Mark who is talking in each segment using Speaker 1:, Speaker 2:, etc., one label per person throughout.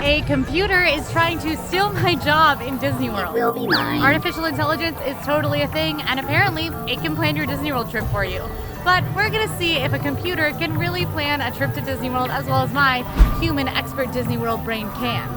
Speaker 1: A computer is trying to steal my job in Disney World.
Speaker 2: It will be mine.
Speaker 1: Artificial intelligence is totally a thing, and apparently it can plan your Disney World trip for you. But we're gonna see if a computer can really plan a trip to Disney World as well as my human expert Disney World brain can.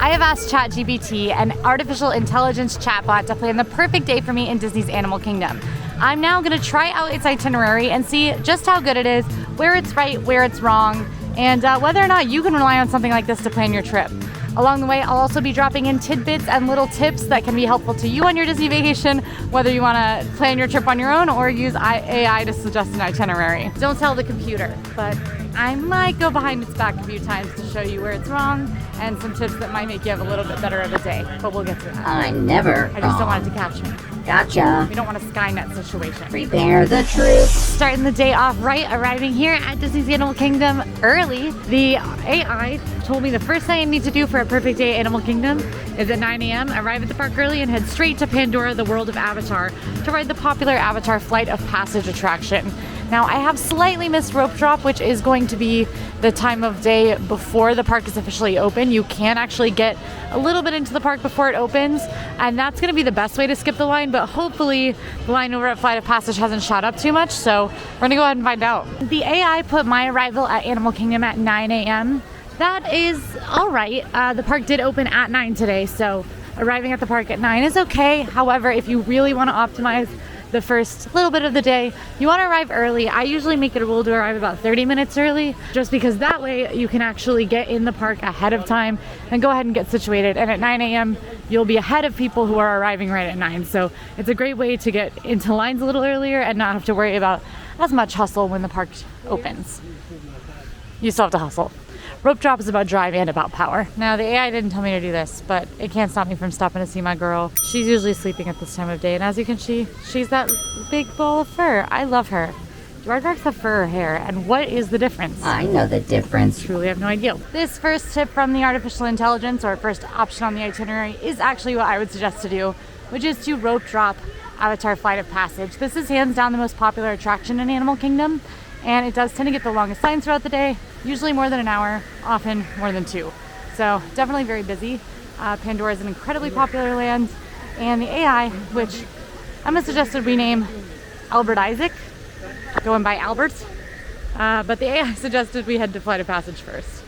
Speaker 1: I have asked ChatGPT, an artificial intelligence chatbot, to plan the perfect day for me in Disney's Animal Kingdom. I'm now gonna try out its itinerary and see just how good it is, where it's right, where it's wrong, and whether or not you can rely on something like this to plan your trip. Along the way, I'll also be dropping in tidbits and little tips that can be helpful to you on your Disney vacation, whether you want to plan your trip on your own or use AI to suggest an itinerary. Don't tell the computer, but I might go behind its back a few times to show you where it's wrong and some tips that might make you have a little bit better of a day, but we'll get to that.
Speaker 2: I'm never
Speaker 1: I just don't want it to catch me.
Speaker 2: Gotcha.
Speaker 1: We don't want a Skynet situation.
Speaker 2: Prepare the troops.
Speaker 1: Starting the day off right, arriving here at Disney's Animal Kingdom early. The AI told me the first thing I need to do for a perfect day at Animal Kingdom is at 9 a.m. arrive at the park early and head straight to Pandora, the world of Avatar, to ride the popular Avatar Flight of Passage attraction. Now, I have slightly missed rope drop, which is going to be the time of day before the park is officially open. You can actually get a little bit into the park before it opens, and that's going to be the best way to skip the line, but hopefully the line over at Flight of Passage hasn't shot up too much, so we're going to go ahead and find out. The AI put my arrival at Animal Kingdom at 9 a.m. That is all right. The park did open at 9 today, so arriving at the park at 9 is okay. However, if you really want to optimize the first little bit of the day, you want to arrive early. I usually make it a rule to arrive about 30 minutes early, just because that way you can actually get in the park ahead of time and go ahead and get situated. And at 9 a.m. you'll be ahead of people who are arriving right at 9. So it's a great way to get into lines a little earlier and not have to worry about as much hustle when the park opens. You still have to hustle. Rope drop is about drive and about power. Now, the AI didn't tell me to do this, but it can't stop me from stopping to see my girl. She's usually sleeping at this time of day, and as you can see, she's that big ball of fur. I love her. Do aardvarks have fur or hair, and what is the difference?
Speaker 2: I know the difference.
Speaker 1: Truly have no idea. This first tip from the artificial intelligence, or first option on the itinerary, is actually what I would suggest to do, which is to rope drop Avatar Flight of Passage. This is hands down the most popular attraction in Animal Kingdom, and it does tend to get the longest lines throughout the day, usually more than an hour, often more than 2. So definitely very busy. Pandora is an incredibly popular land, and the AI, which I'm gonna suggest we name Albert Isaac, going by Albert, but the AI suggested we head to Flight of Passage first.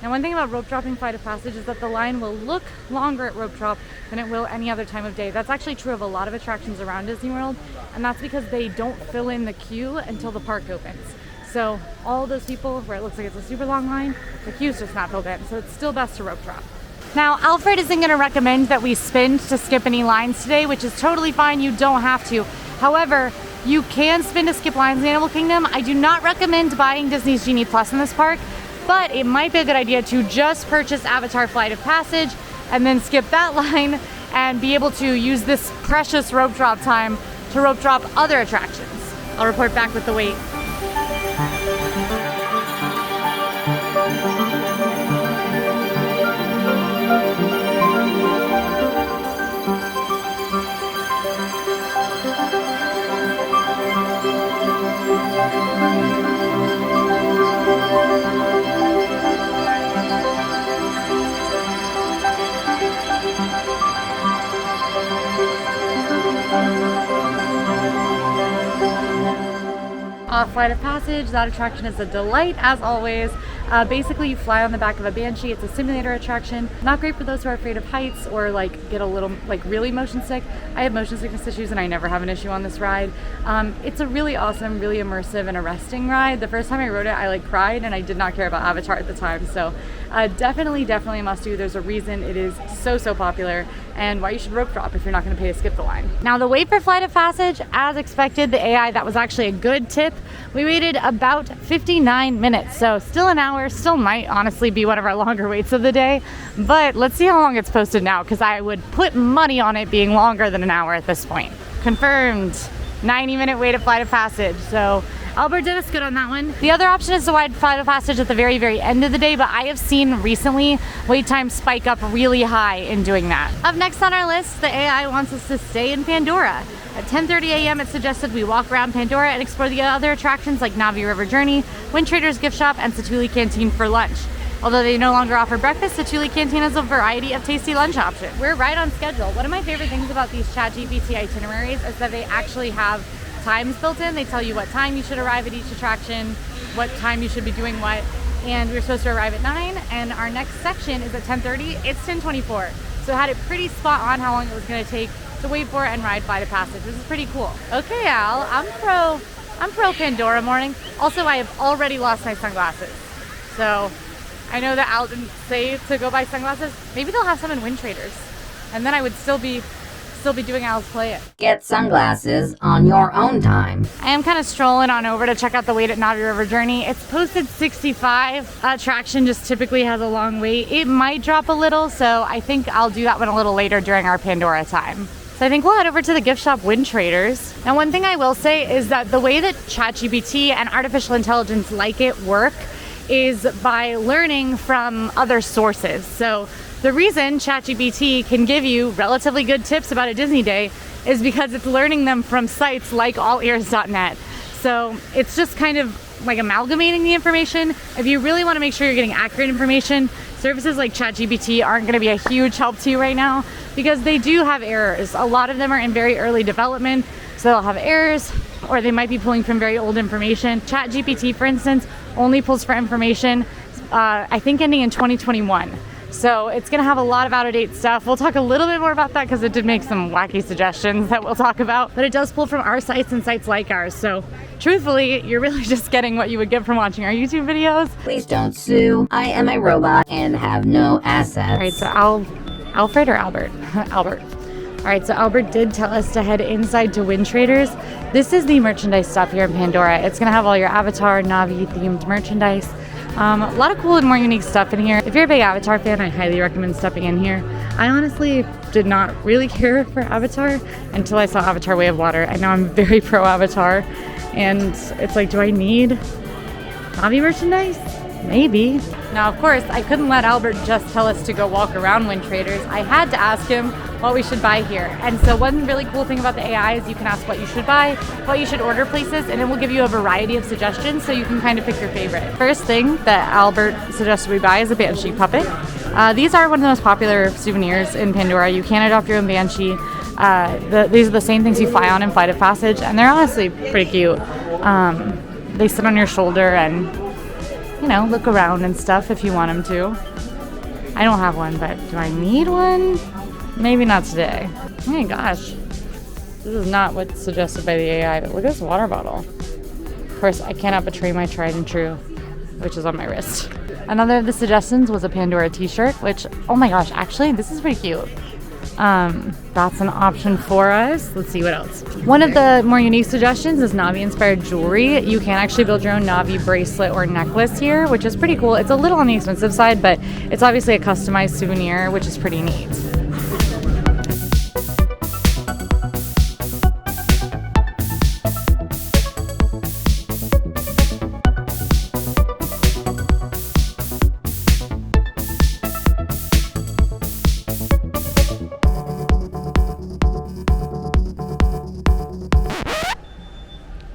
Speaker 1: Now, one thing about rope dropping Flight of Passage is that the line will look longer at rope drop than it will any other time of day. That's actually true of a lot of attractions around Disney World, and that's because they don't fill in the queue until the park opens. So all those people where it looks like it's a super long line, the queue's just not filled in, so it's still best to rope drop. Now, Alfred isn't gonna recommend that we spin to skip any lines today, which is totally fine, you don't have to. However, you can spin to skip lines in Animal Kingdom. I do not recommend buying Disney's Genie Plus in this park, but it might be a good idea to just purchase Avatar Flight of Passage and then skip that line and be able to use this precious rope drop time to rope drop other attractions. I'll report back with the wait. Flight of Passage, that attraction is a delight as always. Basically, you fly on the back of a banshee. It's a simulator attraction. Not great for those who are afraid of heights or get a little really motion sick. I have motion sickness issues and I never have an issue on this ride. It's a really awesome, really immersive and arresting ride. The first time I rode it, I cried, and I did not care about Avatar at the time. So definitely a must do. There's a reason it is so popular, and why you should rope drop if you're not going to pay to skip the line. Now, the wait for Flight of Passage, as expected, the AI, that was actually a good tip. We waited about 59 minutes, so still an hour, still might honestly be one of our longer waits of the day, but let's see how long it's posted now, because I would put money on it being longer than an hour at this point. Confirmed, 90-minute wait at Flight of Passage, so Albert did us good on that one. The other option is to ride Flight of Passage at the very end of the day, but I have seen recently wait times spike up really high in doing that. Up next on our list, the AI wants us to stay in Pandora. At 10:30 a.m. it suggested we walk around Pandora and explore the other attractions like Navi River Journey, Wind Trader's Gift Shop, and Satuli Canteen for lunch. Although they no longer offer breakfast, the Thule Canteen has a variety of tasty lunch options. We're right on schedule. One of my favorite things about these ChatGPT itineraries is that they actually have times built in. They tell you what time you should arrive at each attraction, what time you should be doing what, and we're supposed to arrive at 9, and our next section is at 10:30. It's 10:24, so it had it pretty spot on how long it was going to take to wait for and ride Flight of Passage, which is pretty cool. Okay, Al, I'm pro Pandora morning. Also, I have already lost my sunglasses, so I know that Al didn't say to go buy sunglasses. Maybe they'll have some in Wind Traders, and then I would still be doing Al's Play It.
Speaker 2: Get sunglasses on your own time.
Speaker 1: I am kind of strolling on over to check out the wait at Navi River Journey. It's posted 65. Attraction just typically has a long wait. It might drop a little, so I think I'll do that one a little later during our Pandora time. So I think we'll head over to the gift shop Wind Traders. Now, one thing I will say is that the way that ChatGPT and artificial intelligence like it work is by learning from other sources. So the reason ChatGPT can give you relatively good tips about a Disney day is because it's learning them from sites like AllEars.net. So it's just kind of like amalgamating the information. If you really want to make sure you're getting accurate information, services like ChatGPT aren't going to be a huge help to you right now because they do have errors. A lot of them are in very early development, so they'll have errors, or they might be pulling from very old information. ChatGPT, for instance, only pulls for information, I think ending in 2021. So it's gonna have a lot of out-of-date stuff. We'll talk a little bit more about that because it did make some wacky suggestions that we'll talk about, but it does pull from our sites and sites like ours. So truthfully, you're really just getting what you would get from watching our YouTube videos.
Speaker 2: Please don't sue. I am a robot and have no assets.
Speaker 1: All right, so Alfred or Albert? Albert. All right, so Albert did tell us to head inside to Wind Traders. This is the merchandise stop here in Pandora. It's gonna have all your Avatar, Navi themed merchandise. A lot of cool and more unique stuff in here. If you're a big Avatar fan, I highly recommend stepping in here. I honestly did not really care for Avatar until I saw Avatar Way of Water. I know I'm very pro Avatar, and it's like, do I need Navi merchandise? Maybe. Now, of course, I couldn't let Albert just tell us to go walk around Wind Traders. I had to ask him what we should buy here. And so one really cool thing about the AI is you can ask what you should buy, what you should order places, and it will give you a variety of suggestions so you can kind of pick your favorite. First thing that Albert suggested we buy is a Banshee puppet. These are one of the most popular souvenirs in Pandora. You can adopt your own Banshee. These are the same things you fly on in Flight of Passage, and they're honestly pretty cute. They sit on your shoulder and, you know, look around and stuff if you want them to. I don't have one, but do I need one? Maybe not today. Oh my gosh. This is not what's suggested by the AI, but look at this water bottle. Of course, I cannot betray my tried and true, which is on my wrist. Another of the suggestions was a Pandora t-shirt, which, oh my gosh, actually, this is pretty cute. That's an option for us. Let's see what else. One of the more unique suggestions is Navi-inspired jewelry. You can actually build your own Navi bracelet or necklace here, which is pretty cool. It's a little on the expensive side, but it's obviously a customized souvenir, which is pretty neat.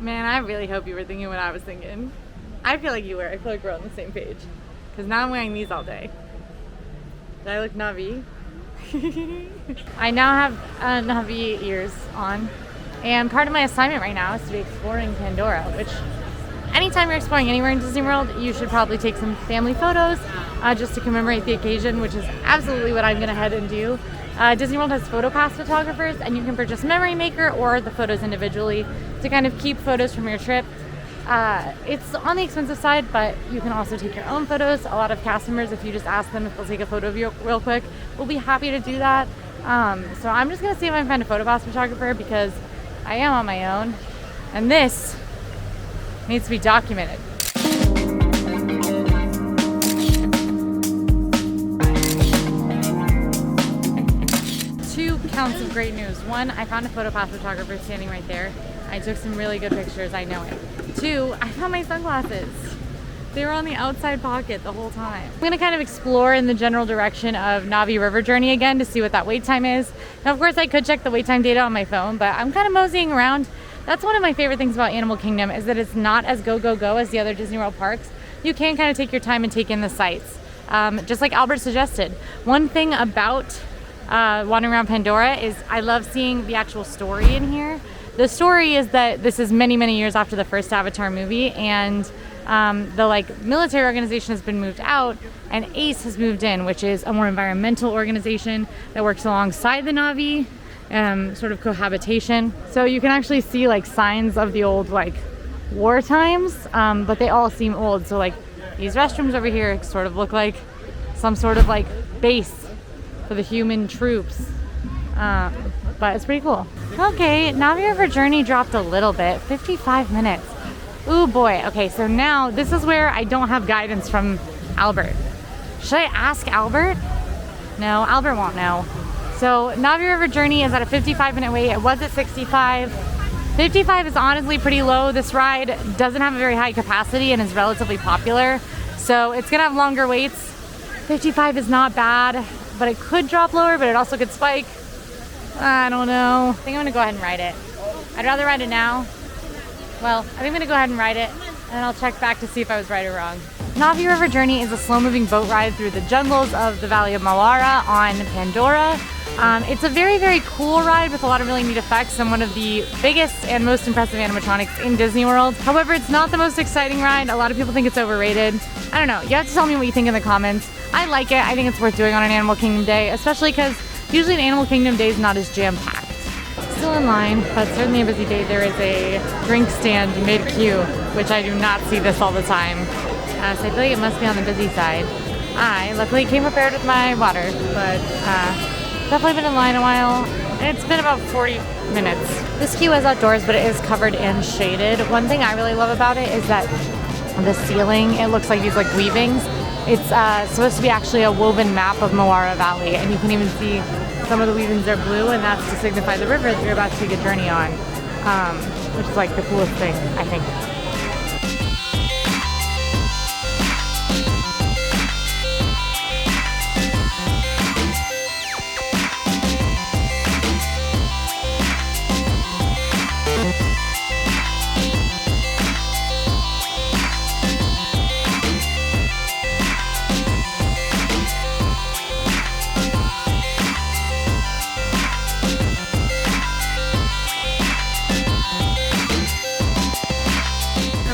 Speaker 1: Man, I really hope you were thinking what I was thinking. I feel like you were. I feel like we're on the same page. Because now I'm wearing these all day. Did I look Navi? I now have Navi ears on. And part of my assignment right now is to be exploring Pandora, which anytime you're exploring anywhere in Disney World, you should probably take some family photos just to commemorate the occasion, which is absolutely what I'm going to head and do. Disney World has PhotoPass photographers, and you can purchase Memory Maker or the photos individually to kind of keep photos from your trip. It's on the expensive side, but you can also take your own photos. A lot of cast members, if you just ask them if they'll take a photo of you real quick, will be happy to do that. So I'm just going to see if I can find a PhotoPass photographer because I am on my own, and this needs to be documented. 2 counts of great news. 1, I found a PhotoPass photographer standing right there. I took some really good pictures, I know it. 2, I found my sunglasses. They were on the outside pocket the whole time. I'm gonna kind of explore in the general direction of Navi River Journey again to see what that wait time is. Now, of course, I could check the wait time data on my phone, but I'm kind of moseying around. That's one of my favorite things about Animal Kingdom is that it's not as go, go, go as the other Disney World parks. You can kind of take your time and take in the sights. just like Albert suggested. One thing about wandering around Pandora is I love seeing the actual story in here. The story is that this is many, many years after the first Avatar movie, and the like military organization has been moved out, and ACE has moved in, which is a more environmental organization that works alongside the Na'vi, sort of cohabitation. So you can actually see like signs of the old like war times, but they all seem old. So like these restrooms over here sort of look like some sort of like base for the human troops. But it's pretty cool. Okay, Na'vi River journey dropped a little bit, 55 minutes. Ooh boy, okay, so now this is where I don't have guidance from Albert. Should I ask Albert? No, Albert won't know. So Na'vi River journey is at a 55-minute wait. It was at 65. 55 is honestly pretty low. This ride doesn't have a very high capacity and is relatively popular, so it's gonna have longer waits. 55 is not bad, but it could drop lower, but it also could spike. I don't know. I think I'm gonna go ahead and ride it. I'd rather ride it now. Well, I think I'm gonna go ahead and ride it, and I'll check back to see if I was right or wrong. Na'vi River Journey is a slow-moving boat ride through the jungles of the Valley of Mawara on Pandora. It's a very, very cool ride with a lot of really neat effects and one of the biggest and most impressive animatronics in Disney World. However, it's not the most exciting ride. A lot of people think it's overrated. I don't know. You have to tell me what you think in the comments. I like it. I think it's worth doing on an Animal Kingdom day, especially because usually an Animal Kingdom day is not as jam-packed. Still in line, but certainly a busy day. There is a drink stand mid-queue, which I do not see this all the time. So I feel like it must be on the busy side. I luckily came prepared with my water, but definitely been in line a while. And it's been about 40 minutes. This queue is outdoors, but it is covered and shaded. One thing I really love about it is that the ceiling, it looks like these like weavings. It's supposed to be actually a woven map of Mawara Valley, and you can even see some of the weavings are blue, and that's to signify the river that you're about to take a journey on, which is like the coolest thing, I think.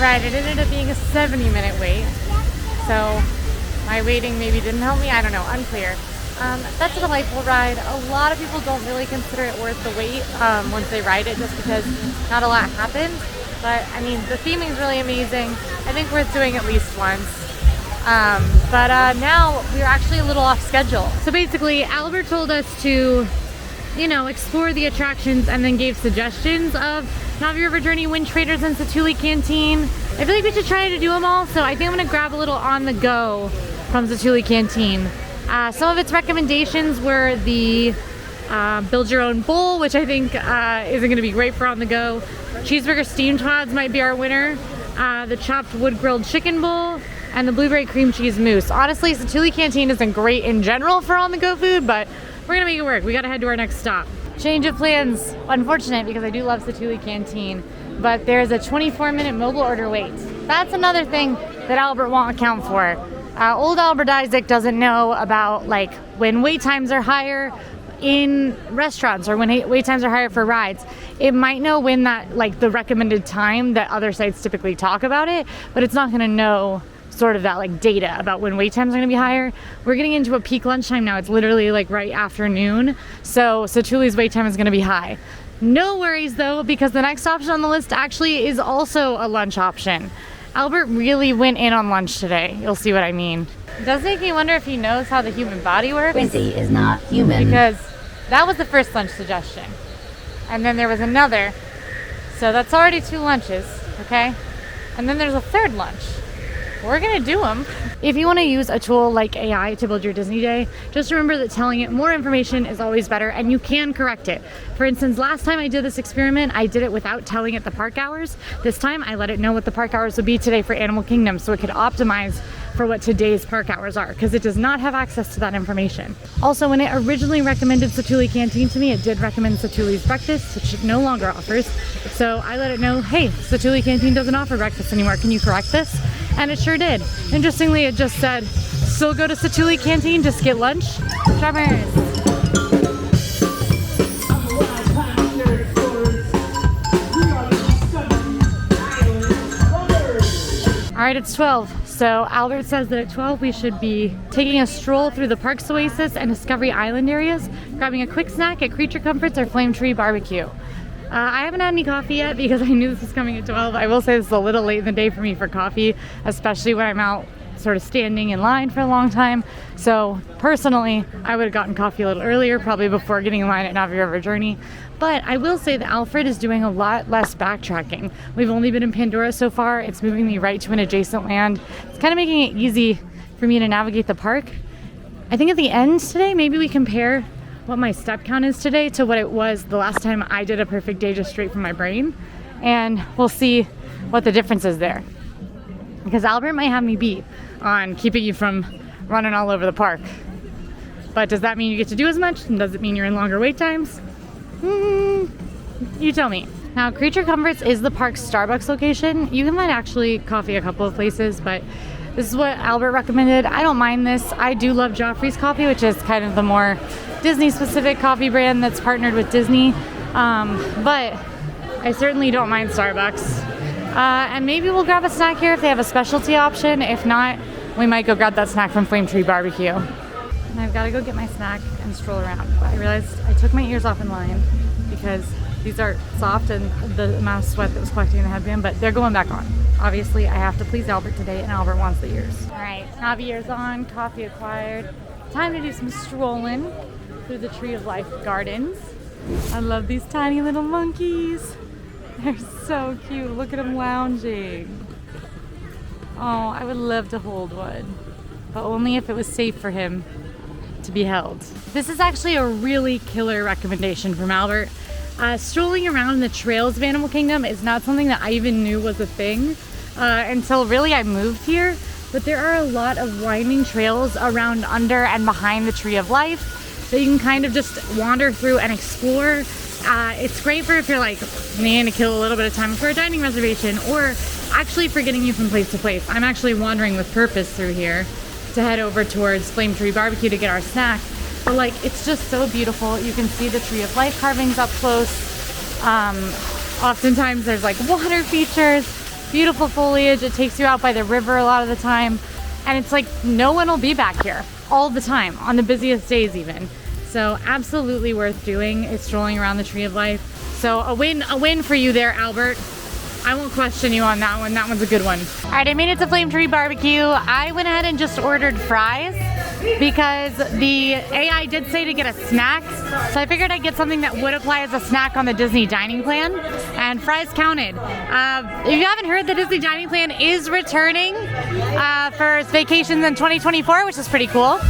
Speaker 1: Right, it ended up being a 70-minute wait, so my waiting maybe didn't help me, I don't know, unclear. That's a delightful ride. A lot of people don't really consider it worth the wait once they ride it, just because not a lot happens, but I mean, the theming is really amazing. I think worth doing at least once. But now we're actually a little off schedule. So basically, Albert told us to, you know, explore the attractions and then gave suggestions of Na'vi River Journey, Wind Traders, and Satuli Canteen. I feel like we should try to do them all, so I think I'm gonna grab a little on the go from Satuli Canteen. Some of its recommendations were the build your own bowl, which I think isn't gonna be great for on the go. Cheeseburger Steamed Pods might be our winner. The chopped wood grilled chicken bowl, and the blueberry cream cheese mousse. Honestly, Satuli Canteen isn't great in general for on the go food, but we're gonna make it work. We gotta head to our next stop. Change of plans. Unfortunate, because I do love Satuli Canteen, but there's a 24-minute mobile order wait. That's another thing that Albert won't account for. Old Albert Isaac doesn't know about like when wait times are higher in restaurants or when wait times are higher for rides. It might know when that, like the recommended time that other sites typically talk about it, but it's not gonna know sort of that like data about when wait times are going to be higher. We're getting into a peak lunchtime now. It's literally like right afternoon, so Satuli's wait time is going to be high. No worries though, because the next option on the list actually is also a lunch option. Albert really went in on lunch today. You'll see what I mean. It does make me wonder if he knows how the human body works.
Speaker 2: Quincy is not human.
Speaker 1: Because that was the first lunch suggestion, and then there was another, so that's already 2 lunches, okay? And then there's a third lunch. We're gonna do them. If you want to use a tool like AI to build your Disney day, just remember that telling it more information is always better, and you can correct it. For instance, last time I did this experiment, I did it without telling it the park hours. This time I let it know what the park hours would be today for Animal Kingdom, so it could optimize for what today's park hours are, because it does not have access to that information. Also, when it originally recommended Satuli Canteen to me, it did recommend Satuli's breakfast, which it no longer offers. So I let it know, hey, Satuli Canteen doesn't offer breakfast anymore. Can you correct this? And it sure did. Interestingly, it just said still go to Satuli Canteen, just get lunch. Drummers. All right, it's 12. So Albert says that at 12 we should be taking a stroll through the Parks Oasis and Discovery Island areas, grabbing a quick snack at Creature Comforts or Flame Tree Barbecue. I haven't had any coffee yet because I knew this was coming at 12. I will say this is a little late in the day for me for coffee, especially when I'm out sort of standing in line for a long time. So personally, I would have gotten coffee a little earlier, probably before getting in line at Navi River Journey. But I will say that Alfred is doing a lot less backtracking. We've only been in Pandora so far. It's moving me right to an adjacent land. It's kind of making it easy for me to navigate the park. I think at the end today, maybe we compare what my step count is today to what it was the last time I did a perfect day just straight from my brain. And we'll see what the difference is there. Because Albert might have me beat on keeping you from running all over the park. But does that mean you get to do as much? And does it mean you're in longer wait times? You tell me. Now, Creature Comforts is the park's Starbucks location. You can find actually coffee a couple of places, but this is what Albert recommended. I don't mind this. I do love Joffrey's Coffee, which is kind of the more Disney-specific coffee brand that's partnered with Disney. But I certainly don't mind Starbucks. And maybe we'll grab a snack here if they have a specialty option. If not, we might go grab that snack from Flame Tree Barbecue. And I've got to go get my snack and stroll around. But I realized I took my ears off in line because these are soft and the amount of sweat that was collecting in the headband, but they're going back on. Obviously, I have to please Albert today, and Albert wants the ears. All right, Navi ears on, coffee acquired. Time to do some strolling through the Tree of Life gardens. I love these tiny little monkeys. They're so cute. Look at them lounging. Oh, I would love to hold one, but only if it was safe for him to be held. This is actually a really killer recommendation from Albert. Strolling around the trails of Animal Kingdom is not something that I even knew was a thing until really I moved here. But there are a lot of winding trails around, under, and behind the Tree of Life that you can kind of just wander through and explore. It's great for if you're like, man, to kill a little bit of time for a dining reservation, or actually for getting you from place to place. I'm actually wandering with purpose through here to head over towards Flame Tree Barbecue to get our snack. But like, it's just so beautiful. You can see the Tree of Life carvings up close. Oftentimes there's like water features, beautiful foliage. It takes you out by the river a lot of the time. And it's like, no one will be back here all the time, on the busiest days even. So absolutely worth doing is strolling around the Tree of Life. So a win for you there, Albert. I won't question you on that one. That one's a good one. All right, I made it to Flame Tree Barbecue. I went ahead and just ordered fries because the AI did say to get a snack. So I figured I'd get something that would apply as a snack on the Disney dining plan, and fries counted. If you haven't heard, the Disney dining plan is returning for vacations in 2024, which is pretty cool.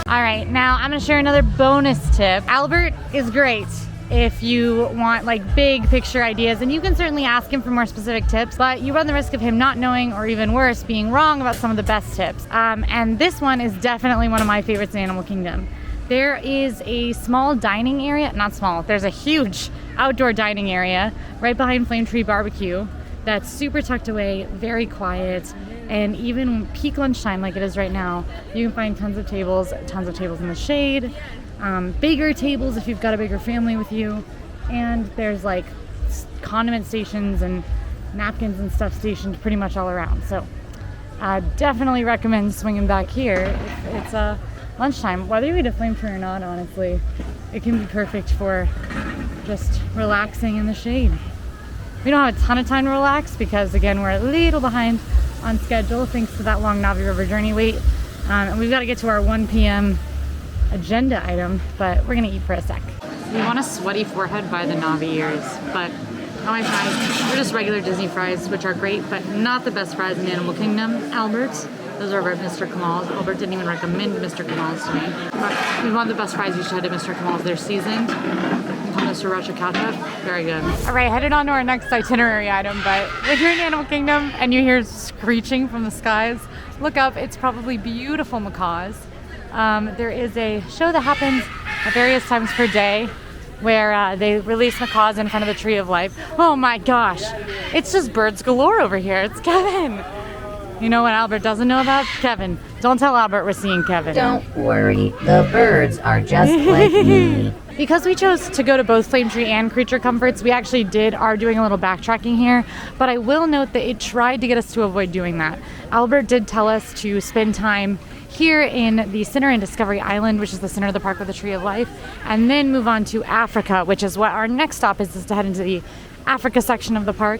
Speaker 1: All right, now I'm gonna share another bonus tip. Albert is great if you want like big picture ideas, and you can certainly ask him for more specific tips, but you run the risk of him not knowing, or even worse, being wrong about some of the best tips. And this one is definitely one of my favorites in Animal Kingdom. There is a small dining area, not small, there's a huge outdoor dining area right behind Flame Tree Barbecue that's super tucked away, very quiet, and even peak lunchtime like it is right now, you can find tons of tables in the shade. Bigger tables if you've got a bigger family with you, and there's like condiment stations and napkins and stuff stationed pretty much all around. So definitely recommend swinging back here if it's lunchtime. Whether you eat a Flame Tree or not, honestly, it can be perfect for just relaxing in the shade. We don't have a ton of time to relax because, again, we're a little behind on schedule thanks to that long Navi River Journey wait, and we've got to get to our 1 p.m. agenda item, but we're gonna eat for a sec. We want a sweaty forehead by the Navi ears, but not my fries. They're just regular Disney fries, which are great, but not the best fries in Animal Kingdom. Albert's, those are over at Mr. Kamal's. Albert didn't even recommend Mr. Kamal's to me. But we want the best fries, you should head to Mr. Kamal's. They're seasoned. Mr. Russia ketchup, very good. All right, headed on to our next itinerary item, but if you're in Animal Kingdom and you hear screeching from the skies, look up. It's probably beautiful macaws. There is a show that happens at various times per day where they release macaws in front of the Tree of Life. Oh my gosh, it's just birds galore over here. It's Kevin. You know what Albert doesn't know about? Kevin. Don't tell Albert we're seeing Kevin.
Speaker 2: Don't worry, the birds are just like me.
Speaker 1: Because we chose to go to both Flame Tree and Creature Comforts, we actually are doing a little backtracking here, but I will note that it tried to get us to avoid doing that. Albert did tell us to spend time here in the center in Discovery Island, which is the center of the park with the Tree of Life, and then move on to Africa, which is what our next stop is to head into the Africa section of the park.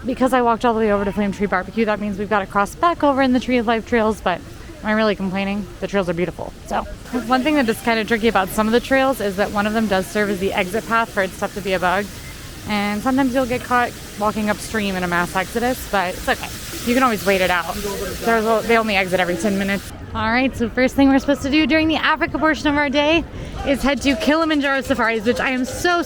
Speaker 1: Because I walked all the way over to Flame Tree Barbecue, that means we've got to cross back over in the Tree of Life trails, but am I really complaining? The trails are beautiful. So one thing that is kind of tricky about some of the trails is that one of them does serve as the exit path for its stuff to be a bug. And sometimes you'll get caught walking upstream in a mass exodus, but it's okay. You can always wait it out. They only exit every 10 minutes. All right, so first thing we're supposed to do during the Africa portion of our day is head to Kilimanjaro Safaris, which I am so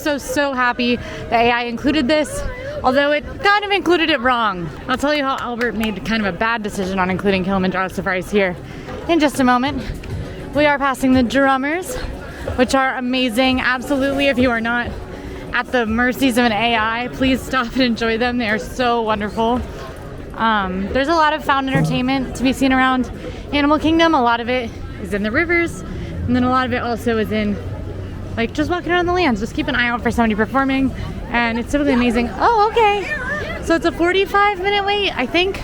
Speaker 1: happy the AI included this. Although it kind of included it wrong. I'll tell you how Albert made kind of a bad decision on including Kilimanjaro Safaris here in just a moment. We are passing the drummers, which are amazing. Absolutely, if you are not at the mercies of an AI, please stop and enjoy them. They are so wonderful. There's a lot of found entertainment to be seen around Animal Kingdom. A lot of it is in the rivers, and then a lot of it also is in like just walking around the lands. Just keep an eye out for somebody performing, and it's typically amazing. Oh, okay. So it's a 45-minute wait, I think,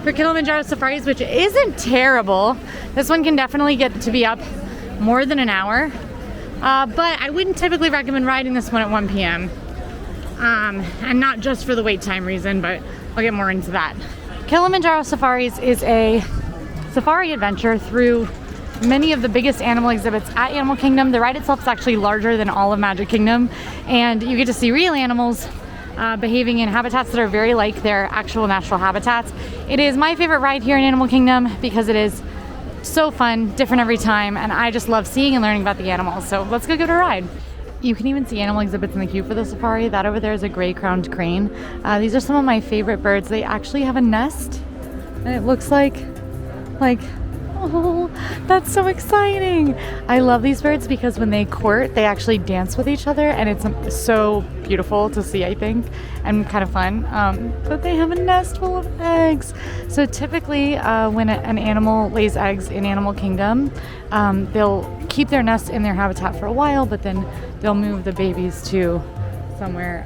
Speaker 1: for Kilimanjaro Safaris, which isn't terrible. This one can definitely get to be up more than an hour, but I wouldn't typically recommend riding this one at 1 p.m. And not just for the wait time reason, but I'll get more into that. Kilimanjaro Safaris is a safari adventure through many of the biggest animal exhibits at Animal Kingdom. The ride itself is actually larger than all of Magic Kingdom, and you get to see real animals behaving in habitats that are very like their actual natural habitats. It is my favorite ride here in Animal Kingdom because it is so fun, different every time, and I just love seeing and learning about the animals. So let's go give it a ride. You can even see animal exhibits in the queue for the safari. That over there is a gray-crowned crane. These are some of my favorite birds. They actually have a nest, and it looks like, oh, that's so exciting. I love these birds because when they court, they actually dance with each other, and it's so beautiful to see, I think, and kind of fun. But they have a nest full of eggs. So typically, when an animal lays eggs in Animal Kingdom, they'll keep their nest in their habitat for a while, but then they'll move the babies to somewhere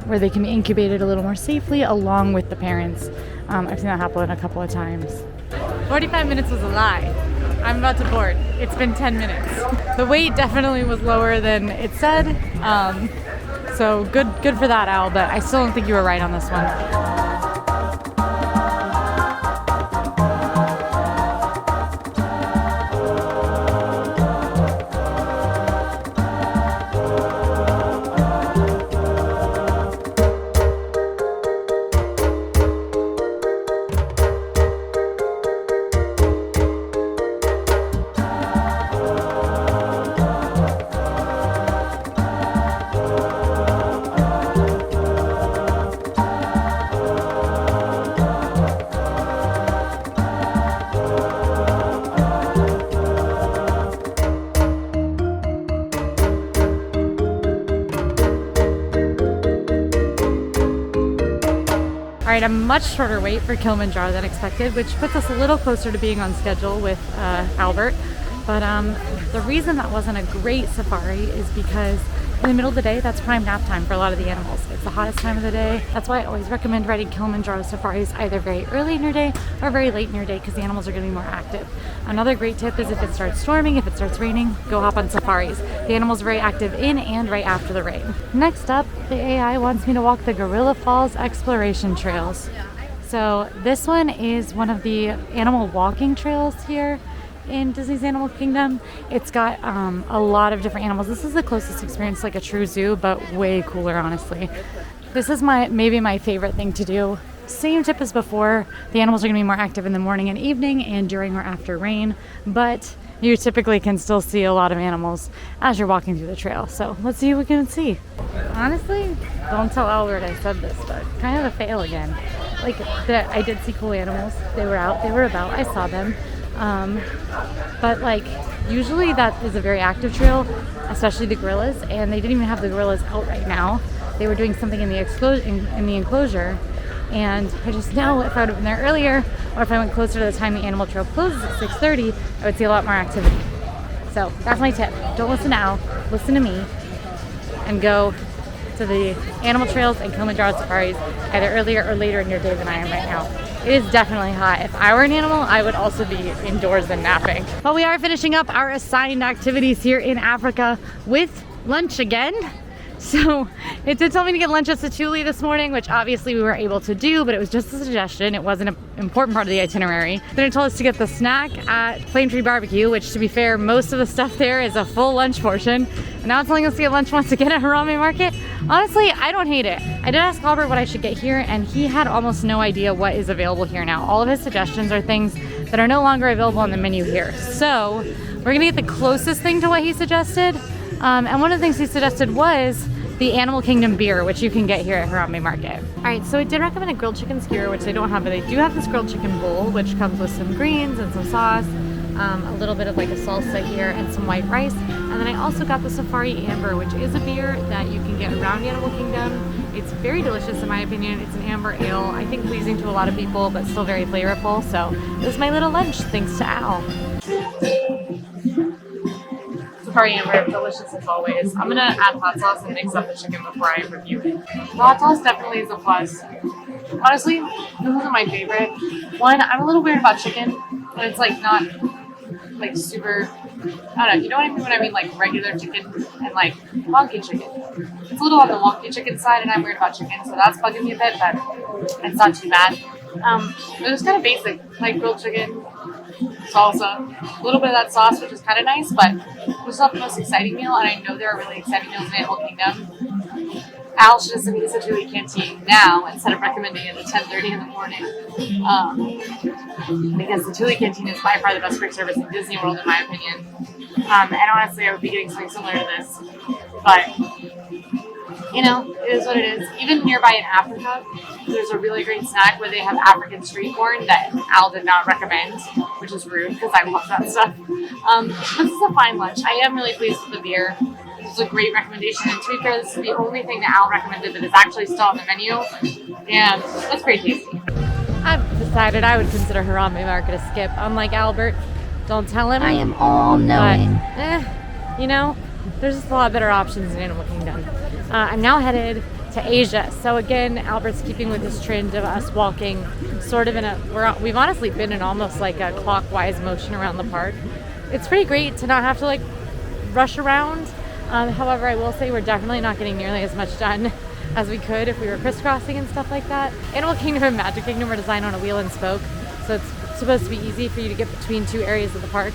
Speaker 1: where they can be incubated a little more safely along with the parents. I've seen that happen a couple of times. 45 minutes was a lie. I'm about to board. It's been 10 minutes. The wait definitely was lower than it said. So good for that, Al, but I still don't think you were right on this one. All right, a much shorter wait for Kilimanjaro than expected, which puts us a little closer to being on schedule with Albert. But the reason that wasn't a great safari is because in the middle of the day, that's prime nap time for a lot of the animals. It's the hottest time of the day. That's why I always recommend riding Kilimanjaro safaris either very early in your day or very late in your day because the animals are going to be more active. Another great tip is if it starts storming, if it starts raining, go hop on safaris. The animals are very active in and right after the rain. Next up, the AI wants me to walk the Gorilla Falls Exploration Trails. So this one is one of the animal walking trails here in Disney's Animal Kingdom. It's got a lot of different animals. This is the closest experience to like a true zoo, but way cooler, honestly. This is maybe my favorite thing to do. Same tip as before. The animals are going to be more active in the morning and evening and during or after rain, but you typically can still see a lot of animals as you're walking through the trail. So let's see what we can see. Honestly, don't tell Albert I said this, but kind of a fail again. Like, I did see cool animals. They were out, they were about, I saw them. But like usually that is a very active trail, especially the gorillas, and they didn't even have the gorillas out right now. They were doing something in the enclosure, and I just know if I would have been there earlier, or if I went closer to the time the animal trail closes at 6:30, I would see a lot more activity. So that's my tip. Don't listen to Al, listen to me, and go to the animal trails and Kilimanjaro safaris either earlier or later in your day than I am right now. It is definitely hot. If I were an animal, I would also be indoors and napping. But we are finishing up our assigned activities here in Africa with lunch again. So it did tell me to get lunch at Satuli this morning, which obviously we were able to do, but it was just a suggestion. It wasn't an important part of the itinerary. Then it told us to get the snack at Flame Tree Barbecue, which, to be fair, most of the stuff there is a full lunch portion. And now it's telling us to get lunch once again at Harambe Market. Honestly, I don't hate it. I did ask Albert what I should get here, and he had almost no idea what is available here now. All of his suggestions are things that are no longer available on the menu here. So we're gonna get the closest thing to what he suggested. And one of the things he suggested was the Animal Kingdom beer, which you can get here at Harambe Market. All right, so it did recommend a grilled chicken skewer, which they don't have, but they do have this grilled chicken bowl, which comes with some greens and some sauce, a little bit of like a salsa here and some white rice. And then I also got the Safari Amber, which is a beer that you can get around Animal Kingdom. It's very delicious in my opinion. It's an amber ale, I think pleasing to a lot of people, but still very flavorful. So this is my little lunch, thanks to Al. Safari Amber, delicious as always. I'm gonna add hot sauce and mix up the chicken before I review it. The hot sauce definitely is a plus. Honestly, this isn't my favorite. One, I'm a little weird about chicken, but it's like not like super, I don't know, you know what I mean when I mean like regular chicken and like wonky chicken. It's a little on the wonky chicken side and I'm weird about chicken, so that's bugging me a bit, but it's not too bad. It was kind of basic, like grilled chicken, salsa, a little bit of that sauce, which is kind of nice, but it was not the most exciting meal, and I know there are really exciting meals in Animal Kingdom. Al should have sent me to Satuli Canteen now instead of recommending it at 10:30 in the morning. Because Satuli Canteen is by far the best quick service in Disney World, in my opinion. And honestly, I would be getting something similar to this. But, you know, it is what it is. Even nearby in Africa, there's a really great snack where they have African street corn that Al did not recommend, which is rude because I love that stuff. This is a fine lunch. I am really pleased with the beer. This is a great recommendation, and to be fair, this is the only thing that Al recommended that is actually still on the menu, and it's pretty tasty. I've decided I would consider Harambe Market a skip. Unlike Albert, don't tell him.
Speaker 2: I am all knowing.
Speaker 1: But, you know, there's just a lot better options in Animal Kingdom. I'm now headed to Asia. So again, Albert's keeping with this trend of us walking sort of in we've honestly been in almost like a clockwise motion around the park. It's pretty great to not have to like rush around. However, I will say we're definitely not getting nearly as much done as we could if we were crisscrossing and stuff like that. Animal Kingdom and Magic Kingdom are designed on a wheel and spoke, so it's supposed to be easy for you to get between two areas of the park.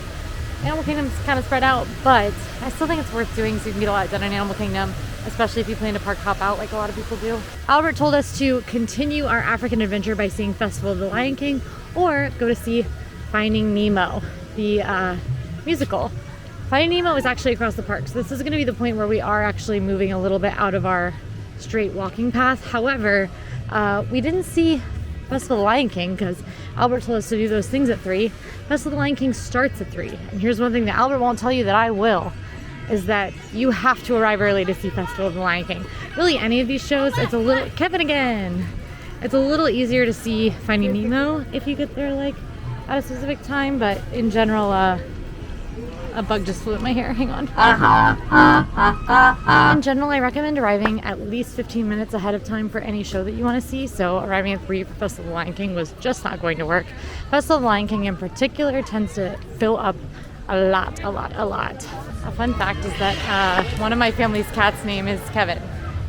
Speaker 1: Animal Kingdom's kind of spread out, but I still think it's worth doing so you can get a lot done in Animal Kingdom, especially if you plan to park hop out like a lot of people do. Albert told us to continue our African adventure by seeing Festival of the Lion King or go to see Finding Nemo, the musical. Finding Nemo is actually across the park, so this is going to be the point where we are actually moving a little bit out of our straight walking path. However, we didn't see Festival of the Lion King because Albert told us to do those things at 3. Festival of the Lion King starts at 3. And here's one thing that Albert won't tell you that I will, is that you have to arrive early to see Festival of the Lion King. Really, any of these shows, it's a little, Kevin again! It's a little easier to see Finding Nemo if you get there like at a specific time, but in general, a bug just flew in my hair, hang on. In general, I recommend arriving at least 15 minutes ahead of time for any show that you want to see, so arriving at 3 for Festival of the Lion King was just not going to work. Festival of the Lion King in particular tends to fill up a lot. A fun fact is that one of my family's cat's name is Kevin,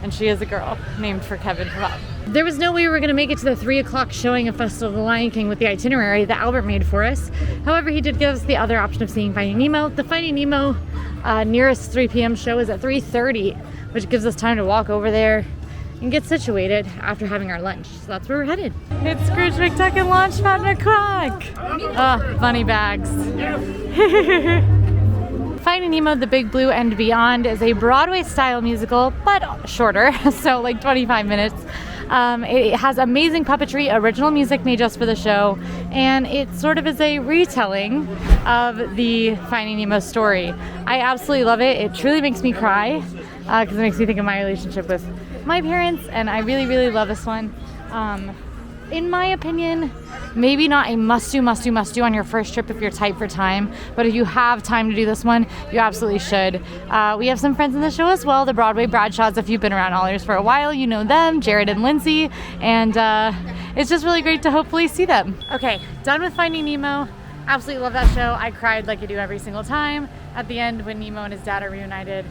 Speaker 1: and she is a girl named for Kevin from up. There was no way we were going to make it to the 3 o'clock showing of Festival of the Lion King with the itinerary that Albert made for us. However, he did give us the other option of seeing Finding Nemo. The Finding Nemo nearest 3 p.m. show is at 3:30, which gives us time to walk over there and get situated after having our lunch. So that's where we're headed. It's Scrooge McDuck and Launchpad McQuack. Oh, bunny bags. Finding Nemo, The Big Blue and Beyond is a Broadway-style musical, but shorter, so like 25 minutes. It has amazing puppetry, original music made just for the show, and it sort of is a retelling of the Finding Nemo story. I absolutely love it. It truly makes me cry because it makes me think of my relationship with my parents, and I really love this one. In my opinion, Maybe not a must do on your first trip if you're tight for time, but if you have time to do this one, you absolutely should. We have some friends in the show as well, the Broadway Bradshaws. If you've been around All Ears for a while, you know them, Jared and Lindsay, and it's just really great to hopefully see them. Okay, done with Finding Nemo. Absolutely love that show. I cried like I do every single time at the end when Nemo and his dad are reunited.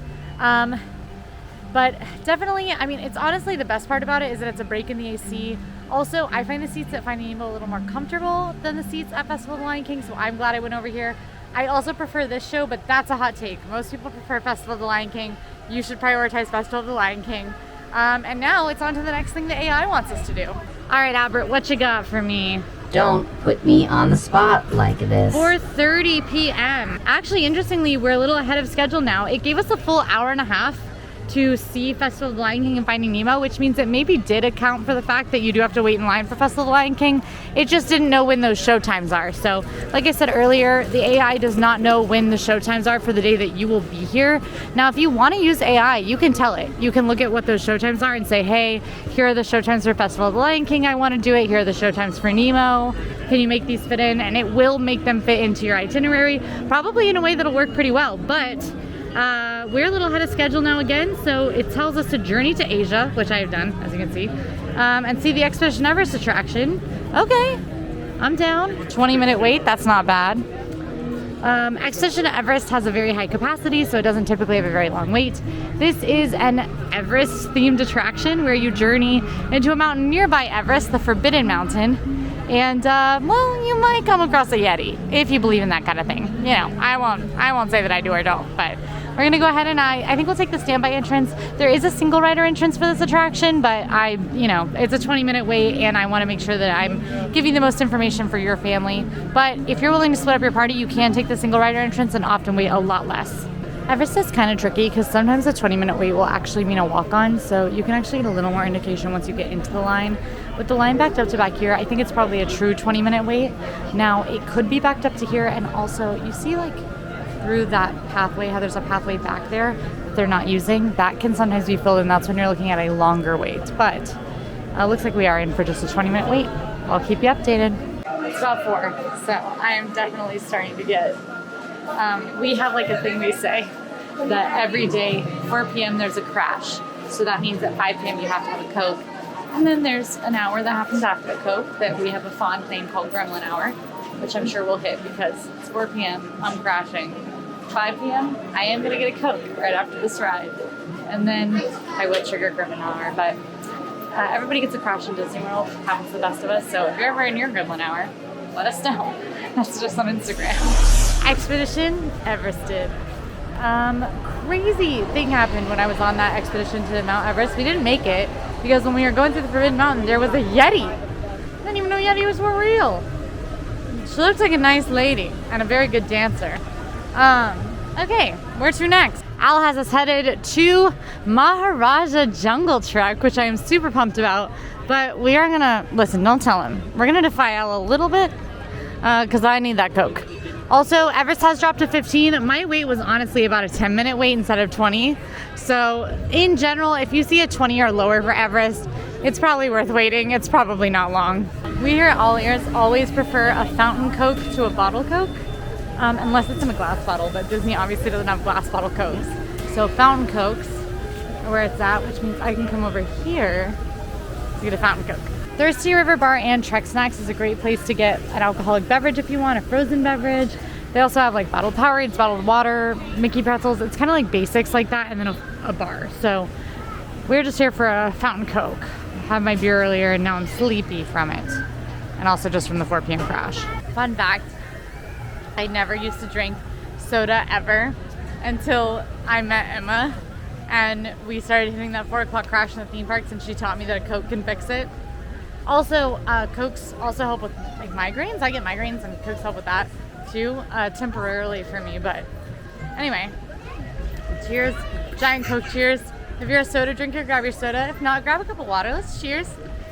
Speaker 1: But definitely, I mean, it's honestly the best part about it is that it's a break in the AC. Also, I find the seats at Finding Nemo a little more comfortable than the seats at Festival of the Lion King, so I'm glad I went over here. I also prefer this show, but that's a hot take. Most people prefer Festival of the Lion King. You should prioritize Festival of the Lion King. And now it's on to the next thing the AI wants us to do. All right, Albert, what you got for me?
Speaker 2: Don't put me on the spot like this.
Speaker 1: 4:30 p.m. Actually, interestingly, we're a little ahead of schedule now. It gave us a full hour and a half to see Festival of the Lion King and Finding Nemo, which means it maybe did account for the fact that you do have to wait in line for Festival of the Lion King. It just didn't know when those show times are. So like I said earlier, the AI does not know when the show times are for the day that you will be here. Now, if you want to use AI, you can tell it. You can look at what those show times are and say, hey, here are the show times for Festival of the Lion King. I want to do it. Here are the show times for Nemo. Can you make these fit in? And it will make them fit into your itinerary, probably in a way that'll work pretty well. But we're a little ahead of schedule now again, so it tells us to journey to Asia, which I have done, as you can see, and see the Expedition Everest attraction. Okay, I'm down. 20-minute wait, that's not bad. Expedition Everest has a very high capacity, so it doesn't typically have a very long wait. This is an Everest-themed attraction where you journey into a mountain nearby Everest, the Forbidden Mountain, and well, you might come across a Yeti if you believe in that kind of thing. You know, I won't say that I do or don't, but we're gonna go ahead and I think we'll take the standby entrance. There is a single rider entrance for this attraction, but it's a 20-minute wait, and I want to make sure that I'm giving the most information for your family. But if you're willing to split up your party, you can take the single rider entrance and often wait a lot less. Everest is kind of tricky because sometimes a 20-minute wait will actually mean a walk-on, so you can actually get a little more indication once you get into the line. With the line backed up to back here, I think it's probably a true 20-minute wait. Now, it could be backed up to here, and also, you see like through that pathway, how there's a pathway back there that they're not using, that can sometimes be filled, and that's when you're looking at a longer wait. But it looks like we are in for just a 20-minute wait. I'll keep you updated. It's about 4, so I am definitely starting to get, we have like a thing we say that every day, 4 p.m. there's a crash. So that means at 5 p.m. you have to have a Coke. And then there's an hour that happens after the Coke that we have a fond name called Gremlin Hour, which I'm sure we'll hit because it's 4 p.m. I'm crashing. 5 p.m. I am going to get a Coke right after this ride. And then I will trigger Gremlin Hour. But everybody gets a crash in Disney World. Happens to the best of us. So if you're ever in your Gremlin Hour, let us know. That's just on Instagram. Expedition Everest did. Crazy thing happened when I was on that expedition to Mount Everest. We didn't make it because when we were going through the Forbidden Mountain, there was a Yeti. I didn't even know Yeti was for real. She looks like a nice lady and a very good dancer. Okay, where to next? Al has us headed to Maharaja Jungle Trek, which I am super pumped about. But we are gonna, listen, don't tell him. We're gonna defy Al a little bit because I need that Coke. Also, Everest has dropped to 15. My wait was honestly about a 10-minute wait instead of 20. So in general, if you see a 20 or lower for Everest, it's probably worth waiting. It's probably not long. We here at All Ears always prefer a fountain Coke to a bottle Coke, unless it's in a glass bottle, but Disney obviously doesn't have glass bottle Cokes. So fountain Cokes are where it's at, which means I can come over here to get a fountain Coke. Thirsty River Bar and Trek Snacks is a great place to get an alcoholic beverage if you want, a frozen beverage. They also have like bottled Powerades, bottled water, Mickey pretzels. It's kind of like basics like that, and then a bar. So we're just here for a fountain Coke. I had my beer earlier and now I'm sleepy from it. And also just from the 4 p.m. crash. Fun fact, I never used to drink soda ever until I met Emma. And we started hitting that 4 o'clock crash in the theme parks, and she taught me that a Coke can fix it. Also, Cokes also help with like migraines. I get migraines and Cokes help with that too, temporarily for me. But anyway, cheers, giant Coke cheers. If you're a soda drinker, grab your soda. If not, grab a cup of water. Let's cheers.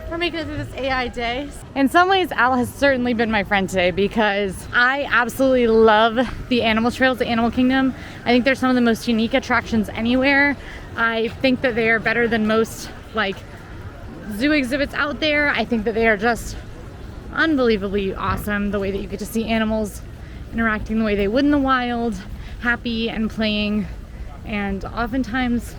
Speaker 1: We're making it through this AI day. In some ways, Al has certainly been my friend today because I absolutely love the animal trails at Animal Kingdom. I think they're some of the most unique attractions anywhere. I think that they are better than most like zoo exhibits out there. I think that they are just unbelievably awesome. The way that you get to see animals interacting the way they would in the wild, happy and playing, and oftentimes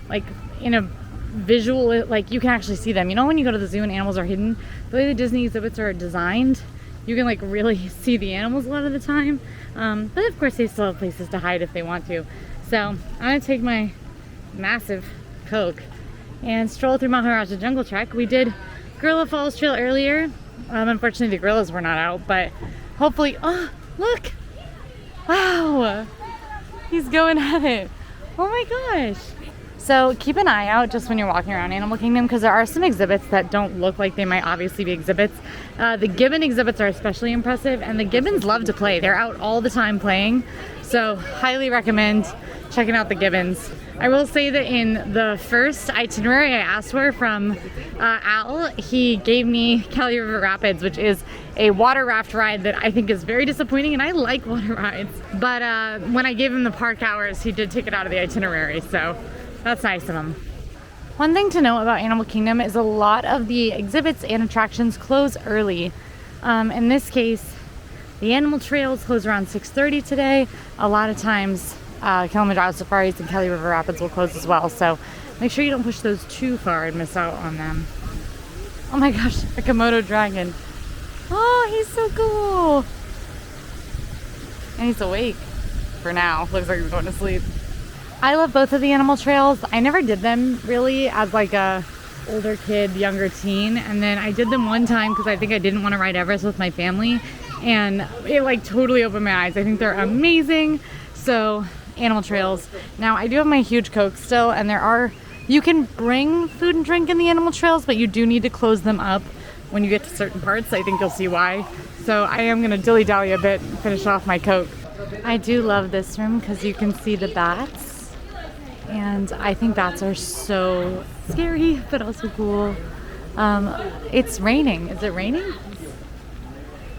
Speaker 1: like in a visual, like you can actually see them. You know, when you go to the zoo and animals are hidden, the way the Disney exhibits are designed, you can like really see the animals a lot of the time. But of course they still have places to hide if they want to. So I'm gonna take my massive Coke and stroll through Maharaja Jungle Trek. We did Gorilla Falls Trail earlier. Unfortunately the gorillas were not out, but hopefully, oh look, wow, he's going at it. Oh my gosh. So keep an eye out just when you're walking around Animal Kingdom, because there are some exhibits that don't look like they might obviously be exhibits. The gibbon exhibits are especially impressive, and the gibbons love to play. They're out all the time playing, so highly recommend checking out the gibbons. I will say that in the first itinerary I asked for from Al, he gave me Cali River Rapids, which is a water raft ride that I think is very disappointing, and I like water rides. But when I gave him the park hours, he did take it out of the itinerary, so that's nice of him. One thing to know about Animal Kingdom is a lot of the exhibits and attractions close early. In this case, the animal trails close around 6:30 today. A lot of times Kilimanjaro Safaris and Cali River Rapids will close as well, so make sure you don't push those too far and miss out on them. Oh my gosh, a Komodo dragon. Oh, he's so cool. And he's awake for now. Looks like he's going to sleep. I love both of the animal trails. I never did them really as like a older kid, younger teen, and then I did them one time because I think I didn't want to ride Everest with my family, and it like totally opened my eyes. I think they're amazing. So animal trails. Now I do have my huge Coke still, and you can bring food and drink in the animal trails, but you do need to close them up when you get to certain parts. I think you'll see why. So I am gonna dilly-dally a bit and finish off my Coke. I do love this room because you can see the bats. And I think bats are so scary, but also cool. It's raining. Is it raining?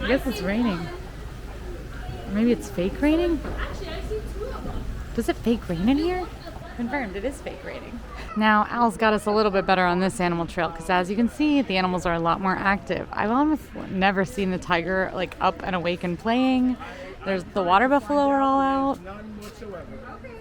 Speaker 1: I guess it's raining. Or maybe it's fake raining? Does it fake rain in here? Confirmed, it is fake raining. Now, Al's got us a little bit better on this animal trail, because as you can see, the animals are a lot more active. I've almost never seen the tiger like up and awake and playing. There's the water buffalo are all out.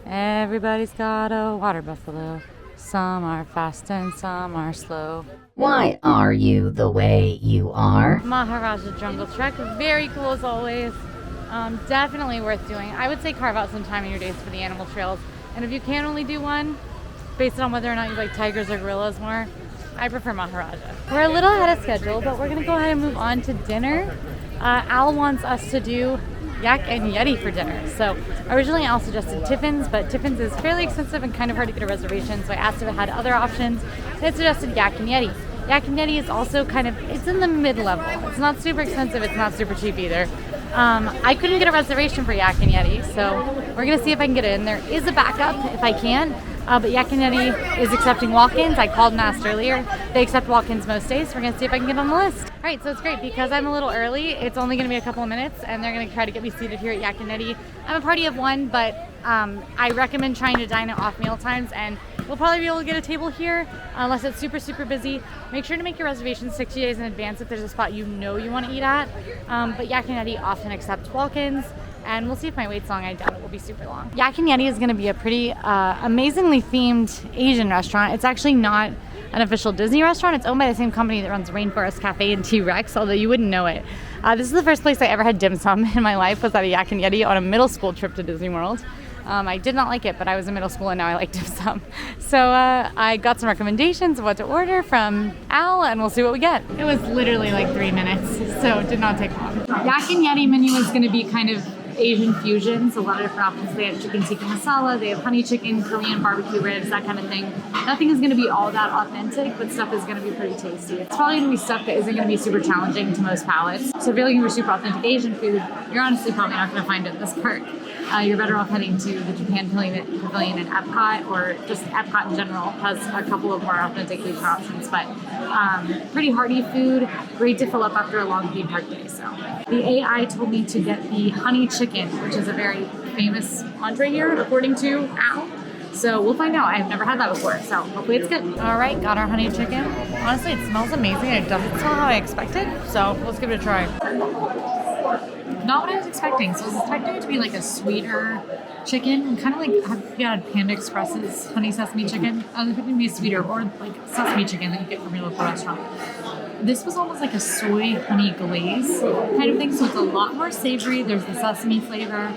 Speaker 1: Everybody's got a water buffalo. Some are fast and some are slow.
Speaker 2: Why are you the way you are?
Speaker 1: Maharaja Jungle Trek, very cool as always. Definitely worth doing. I would say carve out some time in your days for the animal trails. And if you can only do one, based on whether or not you like tigers or gorillas more, I prefer Maharaja. We're a little ahead of schedule, but we're gonna go ahead and move on to dinner. Al wants us to do yak and yeti for dinner. So originally Al suggested Tiffin's, but Tiffin's is fairly expensive and kind of hard to get a reservation, so I asked if it had other options, and it suggested yak and yeti. Yak and yeti is also kind of, it's in the mid-level. It's not super expensive, it's not super cheap either. I couldn't get a reservation for yak and yeti, so we're gonna see if I can get it in. There is a backup if I can, but yak and yeti is accepting walk-ins. I called and asked earlier. They accept walk-ins most days, so we're gonna see if I can get on the list. All right, so it's great because I'm a little early. It's only gonna be a couple of minutes, and they're gonna try to get me seated here at Yak and Yeti. I'm a party of one, but I recommend trying to dine at off meal times, and we'll probably be able to get a table here unless it's super, super busy. Make sure to make your reservations 60 days in advance if there's a spot you know you want to eat at. But Yak and Yeti often accepts walk-ins, and we'll see if my wait's long. I doubt it will be super long. Yak and Yeti is gonna be a pretty amazingly themed Asian restaurant. It's actually not an official Disney restaurant. It's owned by the same company that runs Rainforest Cafe and T-Rex, although you wouldn't know it. This is the first place I ever had dim sum in my life, was at a Yak and Yeti on a middle school trip to Disney World. I did not like it, but I was in middle school and now I like dim sum. So I got some recommendations of what to order from Al, and we'll see what we get. It was literally like 3 minutes, so it did not take long. Yak and Yeti menu is going to be kind of Asian fusions, a lot of different options. They have chicken tikka masala, they have honey chicken, Korean barbecue ribs, that kind of thing. Nothing is going to be all that authentic, but stuff is going to be pretty tasty. It's probably going to be stuff that isn't going to be super challenging to most palates. So if you're looking for super authentic Asian food, you're honestly probably not going to find it in this park. You're better off heading to the Japan Pavilion in Epcot, or just Epcot in general has a couple of more authentic Asian options, but pretty hearty food, great to fill up after a long theme park day. So the AI told me to get the honey chicken, which is a very famous entree here, according to Al. So we'll find out. I've never had that before, so hopefully it's good. All right, got our honey chicken. Honestly, it smells amazing. It doesn't smell how I expected, so let's give it a try. Not what I was expecting. So I was expecting it to be like a sweeter chicken, kind of like have you had Panda Express's honey sesame chicken? I was expecting it to be sweeter, or like sesame chicken that you get from your local restaurant. This was almost like a soy honey glaze kind of thing, so it's a lot more savory. There's the sesame flavor.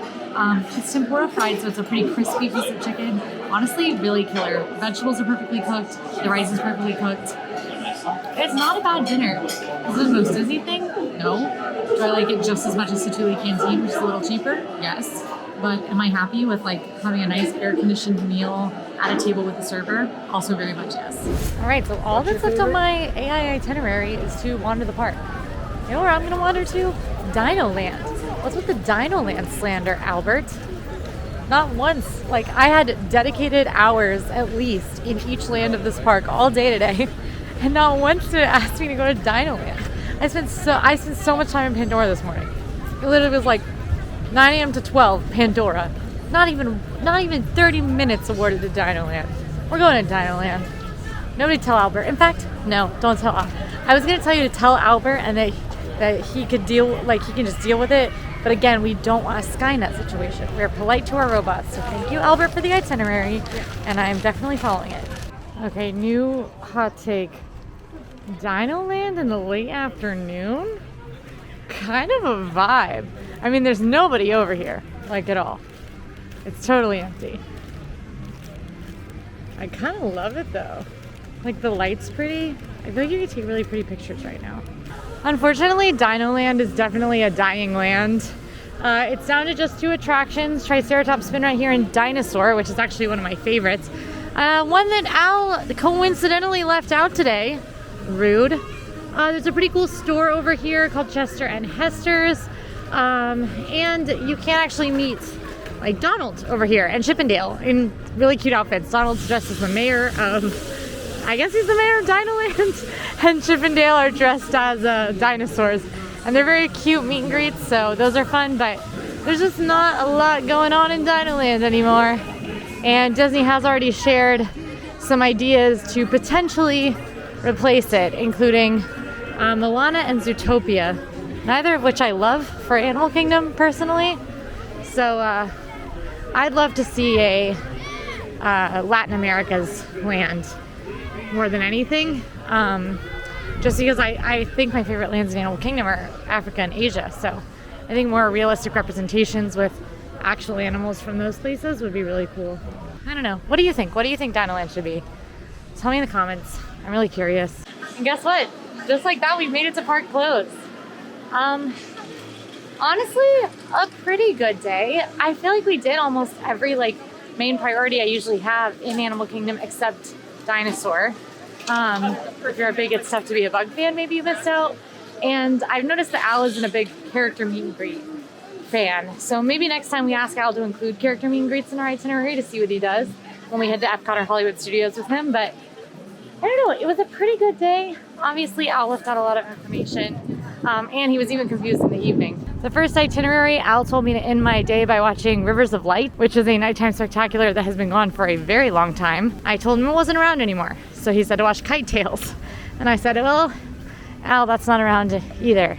Speaker 1: It's tempura fried, so it's a pretty crispy piece of chicken. Honestly, really killer. Vegetables are perfectly cooked. The rice is perfectly cooked. It's not a bad dinner. Is it the most dizzy thing? No. Do I like it just as much as Satuli Canteen, which is a little cheaper? Yes. But am I happy with like having a nice air-conditioned meal at a table with a server? Also very much yes. All right, so all that's left on my AI itinerary is to wander the park. You know where I'm gonna wander to? Dino Land. What's with the Dino Land slander, Albert? Not once. Like, I had dedicated hours at least in each land of this park all day today, and not once did it ask me to go to Dino Land. I spent so much time in Pandora this morning. It literally was like 9 a.m. to 12, Pandora. Not even 30 minutes awarded to Dino Land. We're going to Dino Land. Nobody tell Albert. In fact, no, don't tell Albert. I was going to tell you to tell Albert and that he could he can just deal with it. But again, we don't want a Skynet situation. We're polite to our robots. So thank you, Albert, for the itinerary. And I'm definitely following it. Okay, new hot take. Dino Land in the late afternoon? Kind of a vibe. I mean, there's nobody over here, like at all. It's totally empty. I kind of love it though. Like the light's pretty. I feel like you can take really pretty pictures right now. Unfortunately, Dino Land is definitely a dying land. It's down to just 2 attractions, Triceratops Spin right here and Dinosaur, which is actually one of my favorites. One that Al coincidentally left out today. Rude. There's a pretty cool store over here called Chester and Hester's. And you can actually meet like Donald over here and Chippendale in really cute outfits. Donald's dressed as the mayor of, I guess he's the mayor of Dino Land, and Chippendale are dressed as dinosaurs. And they're very cute meet and greets, so those are fun, but there's just not a lot going on in Dino Land anymore. And Disney has already shared some ideas to potentially replace it, including Moana and Zootopia, neither of which I love for Animal Kingdom personally. So I'd love to see a Latin America's land more than anything, just because I think my favorite lands in Animal Kingdom are Africa and Asia. So I think more realistic representations with actual animals from those places would be really cool. I don't know. What do you think? What do you think Dino Land should be? Tell me in the comments. I'm really curious. And guess what? Just like that, we've made it to park close. Honestly, a pretty good day. I feel like we did almost every main priority I usually have in Animal Kingdom except Dinosaur. If you're a big It's Tough to Be a Bug fan, maybe you missed out. And I've noticed that Al isn't a big character meet and greet fan. So maybe next time we ask Al to include character meet and greets in our itinerary to see what he does when we head to Epcot or Hollywood Studios with him. But I don't know, it was a pretty good day. Obviously, Al left out a lot of information, and he was even confused in the evening. The first itinerary, Al told me to end my day by watching Rivers of Light, which is a nighttime spectacular that has been gone for a very long time. I told him it wasn't around anymore, so he said to watch Kite Tales. And I said, well, Al, that's not around either.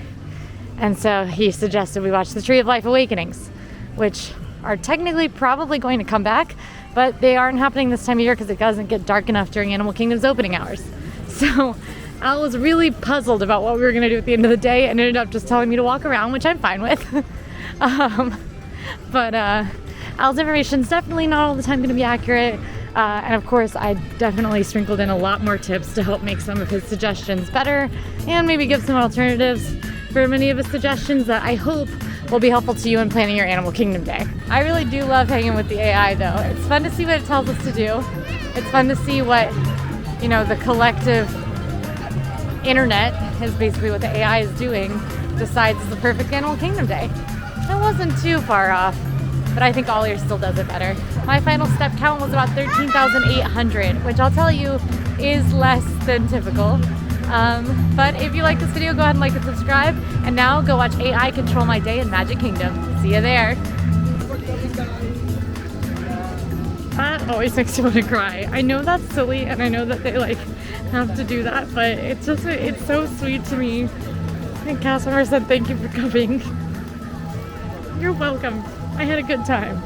Speaker 1: And so he suggested we watch The Tree of Life Awakenings, which are technically probably going to come back, but they aren't happening this time of year because it doesn't get dark enough during Animal Kingdom's opening hours. So Al was really puzzled about what we were going to do at the end of the day and ended up just telling me to walk around, which I'm fine with. But Al's information is definitely not all the time going to be accurate. And of course, I definitely sprinkled in a lot more tips to help make some of his suggestions better and maybe give some alternatives for many of his suggestions that I hope will be helpful to you in planning your Animal Kingdom day. I really do love hanging with the AI though. It's fun to see what it tells us to do. It's fun to see what, the collective internet is basically what the AI is doing, decides is the perfect Animal Kingdom day. That wasn't too far off, but I think AllEars still does it better. My final step count was about 13,800, which I'll tell you is less than typical. But if you like this video, go ahead and like and subscribe. And now go watch AI control my day in Magic Kingdom. See you there. That always makes me want to cry. I know that's silly and I know that they like have to do that, but it's just, it's so sweet to me. And customer said, thank you for coming. You're welcome. I had a good time.